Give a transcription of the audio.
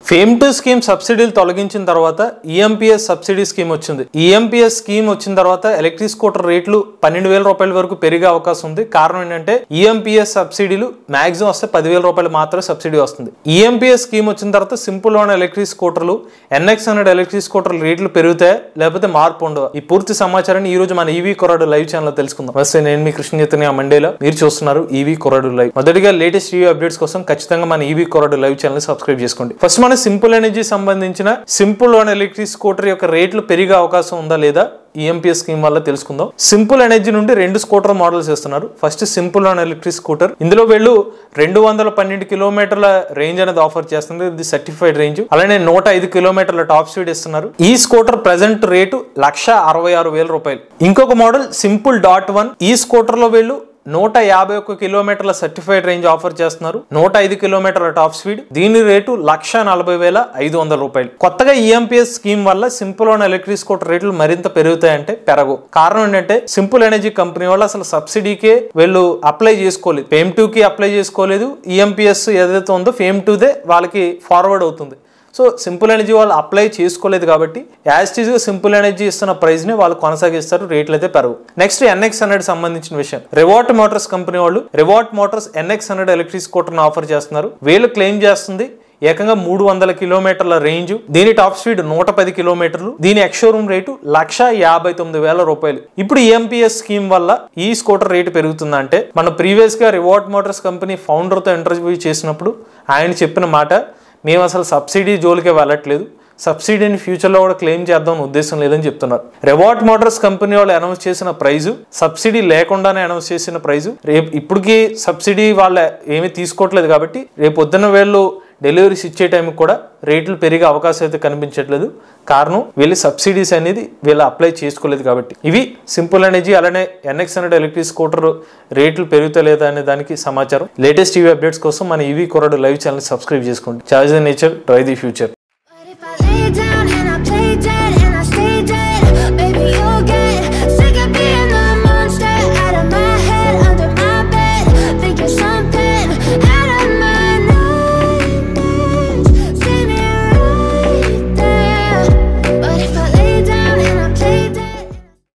FAME2 scheme సబ్సిడీలు తొలగించిన తర్వాత EMPS సబ్సిడీ స్కీమ్ వచ్చింది. EMPS స్కీమ్ వచ్చిన తర్వాత ఎలక్ట్రిక్ స్కూటర్ రేట్లు 12,000 రూపాయల వరకు పెరిగే అవకాశం ఉంది. కారణం ఏంటంటే EMPS సబ్సిడీలు మాక్సిమం వస్తే 10,000 రూపాయలు మాత్రమే సబ్సిడీ వస్తుంది. EMPS స్కీమ్ వచ్చిన తర్వాత సింపుల్ లోన్ ఎలక్ట్రిక్ స్కూటర్లు NX100 ఎలక్ట్రిక్ స్కూటర్ల రేట్లు పెరుగుతాయి లేకపోతే మార్పు ఉండవు. ఈ పూర్తి సమాచారాన్ని ఈ రోజు మన ఈవీ కొరాడు లైవ్ ఛానల్ లో తెలుసుకుందాం. వస్తే నేను మీ కృష్ణ చైతన్య మండేలో మీరు చూస్తున్నారు ఈవీ కొరాడు లైవ్. మొదటిగా లేటెస్ట్ ఈవీ అప్డేట్స్ కోసం ఖచ్చితంగా మన ఈవీ కొరాడు లైవ్ ఛానల్ ని సబ్స్క్రైబ్ చేసుకోండి. ఫస్ట్ మన సింపుల్ ఎనర్జీ సంబంధించిన సింపుల్ లోన్ ఎలక్ట్రిక్ స్కూటర్ యొక్క రేట్లు పెరిగే అవకాశం ఉందా లేదా EMPS స్కీమ్ వల్ల తెలుసుకుందాం. సింపుల్ ఎనర్జీ నుండి 2 స్కూటర్ మోడల్స్ ఇస్తున్నారు. First simple loan electric scooter, ఇందులో వీళ్ళు 212 కిలోమీటర్ల రేంజ్ అనేది ఆఫర్ చేస్తున్నారు. ఇది సర్టిఫైడ్ రేంజ్. అలానే 105 కిలోమీటర్ల టాప్ స్పీడ్ ఇస్తున్నారు. ఈ స్కూటర్ ప్రెసెంట్ రేటు 1,66,000 రూపాయలు. ఇంకొక మోడల్ సింపుల్ .1, ఈ స్కూటర్ లో వీళ్ళు 151 కిలోమీటర్ల సర్టిఫైడ్ రేంజ్ ఆఫర్ చేస్తున్నారు. 105 కిలోమీటర్ల టాప్ స్పీడ్. దీని రేటు 1,40,500 రూపాయలు. కొత్తగా EMPS స్కీమ్ వల్ల సింపుల్ లోన్ ఎలక్ట్రిక్ స్కూటర్ రేట్లు మరింత పెరుగుతాయంటే పెరగవు. కారణం ఏంటంటే సింపుల్ ఎనర్జీ కంపెనీ వాళ్ళు అసలు సబ్సిడీకే వీళ్ళు అప్లై చేసుకోలేదు. FAME2 కి అప్లై చేసుకోలేదు. EMPS ఏదైతే ఉందో FAME2 దే వాళ్ళకి ఫార్వర్డ్ అవుతుంది. సో సింపుల్ ఎనర్జీ వాళ్ళు అప్లై చేసుకోలేదు కాబట్టి యాజ్ ఇట్ ఈజ్ గా సింపుల్ ఎనర్జీ ఇస్తున్న ప్రైస్ ని వాళ్ళు కొనసాగిస్తారు. రేట్లు అయితే పెరగవు. నెక్స్ట్ NX100 సంబంధించిన విషయం. రివార్ట్ మోటార్స్ కంపెనీ వాళ్ళు Revolt Motors NX100 electric scooter offer చేస్తున్నారు. వీళ్ళు క్లెయిమ్ చేస్తుంది ఏకంగా 300 కిలోమీటర్ల రేంజ్. దీని టాప్ స్పీడ్ 110 కిలోమీటర్లు. దీని ఎక్స్షోరూమ్ రేటు 1,59,000 రూపాయలు. ఇప్పుడు EMPS స్కీమ్ వల్ల ఈ స్కూటర్ రేటు పెరుగుతుందా అంటే, మన ప్రీవియస్ గా రివార్ట్ మోటార్స్ కంపెనీ ఫౌండర్ తో ఇంటర్వ్యూ చేసినప్పుడు ఆయన చెప్పిన మాట, మేము అసలు సబ్సిడీ జోలికే వెళ్ళట్లేదు, సబ్సిడీని ఫ్యూచర్లో కూడా క్లెయిమ్ చేద్దాం ఉద్దేశం లేదని చెప్తున్నారు. రివార్ట్ మోటార్స్ కంపెనీ వాళ్ళు అనౌన్స్ చేసిన ప్రైజు సబ్సిడీ లేకుండానే అనౌన్స్ చేసిన ప్రైజు. రేపు ఇప్పటికీ సబ్సిడీ వాళ్ళు ఏమీ తీసుకోవట్లేదు కాబట్టి రేపు పొద్దున్న వీళ్ళు డెలివరీస్ ఇచ్చే టైంకి కూడా రేట్లు పెరిగే అవకాశం అయితే కనిపించట్లేదు. కారణం వీళ్ళు సబ్సిడీస్ అనేది వీళ్ళు అప్లై చేసుకోలేదు కాబట్టి. ఇవి సింపుల్ ఎనర్జీ అలానే NX100 ఎలక్ట్రిక్ స్కూటర్ రేట్లు పెరుగుతలేదా అనే దానికి సమాచారం. లేటెస్ట్ ఈవీ అప్డేట్స్ కోసం మన ఈవీ కొరాడు లైవ్ ఛానల్ సబ్స్క్రైబ్ చేసుకోండి. Charge the nature, drive the future.